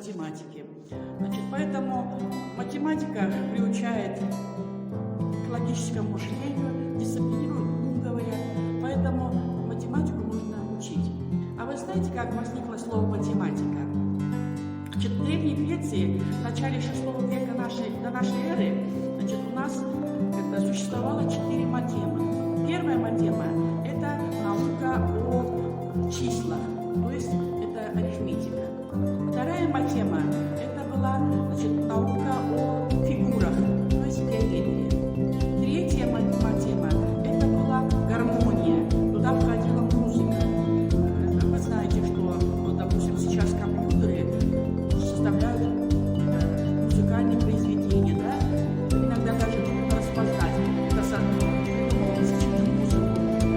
математики. Значит, поэтому математика приучает к логическому мышлению, дисциплинирует ум, говорят. Поэтому математику нужно учить. А вы знаете, как возникло слово математика? Значит, в Древней Греции в начале 6 века до нашей эры, значит, у нас существовало 4 матемы. Первая матема – это наука о числах, то есть это арифметика. Вторая матема – это была, значит, наука о фигурах, то есть геометрия. Третья матема – это была гармония, туда входила музыка. Вы знаете, что, вот, допустим, сейчас компьютеры составляют музыкальные произведения, да? Иногда даже трудно распознать, это музыку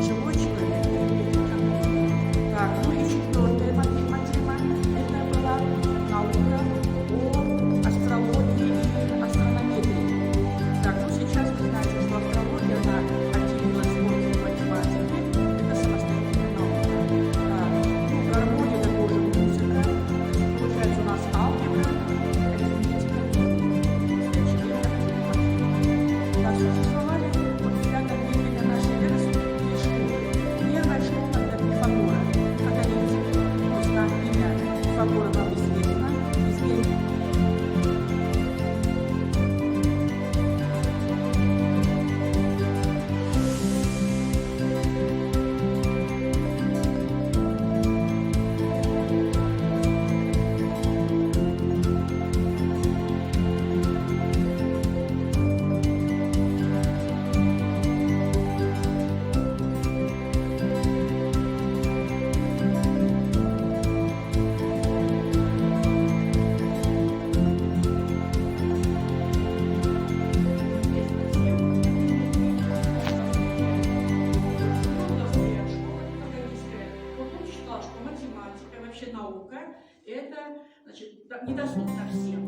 живой человек или компьютер. Так, ну и четвертая матема – это была наука о астрологии и астронометрии. Так, ну сейчас вы знаете, что астрология, она отделилась от математики, это самостоятельная наука. Так, ну, гармония, это тоже музыка, получается у нас алгебра, арифметика, так, существовали вот в 5 веке до нашей эры две школы. Первая школа – это Пифагора, академик, то есть нам имя Пифагора вам известно, наука – это, значит, недоступна всем.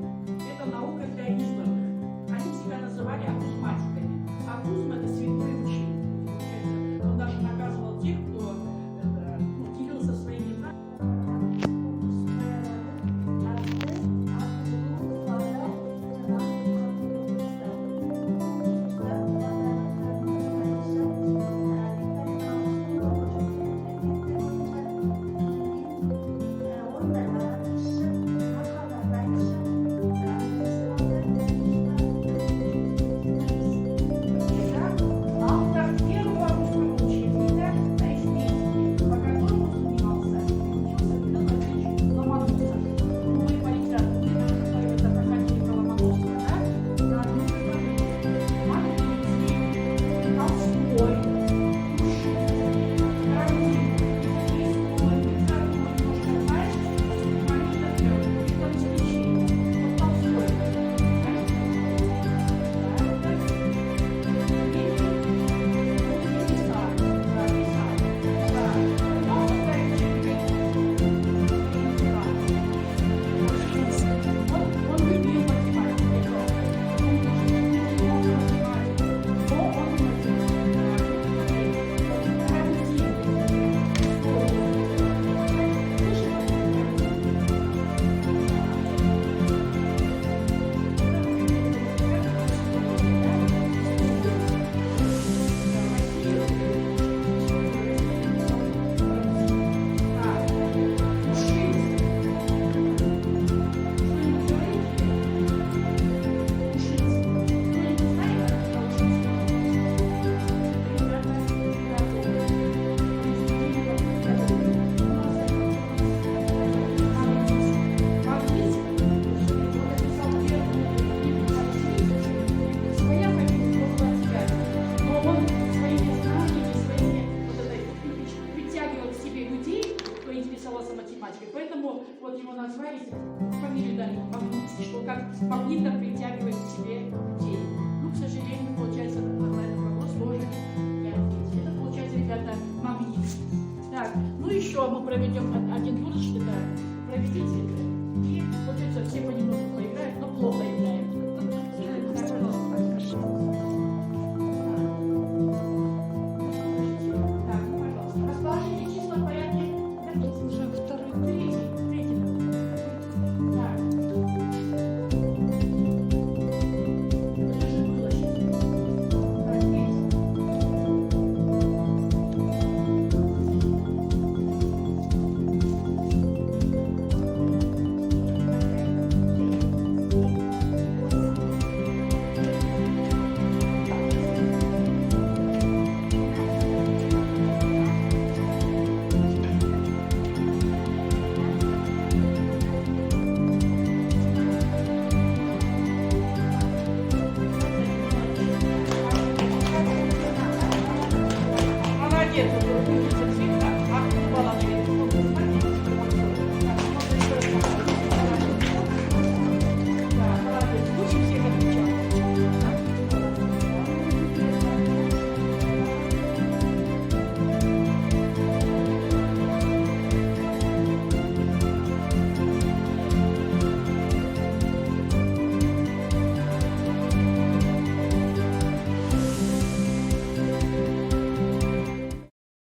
Это наука для избранных. Они себя называли акузматиками. Акузм – это святое учение. Он даже наказывал тех, кто делился своими знаниями. Поэтому вот его назвали, фамилию дали Магнитский, что как магнитом притягивает к себе людей. Ну, к сожалению, получается, на этот вопрос тоже не ответить. Это получается, ребята, магнит. Так, ну еще мы проведем один турчик, это проведите это. И получается, все понемногу поиграют, но плохо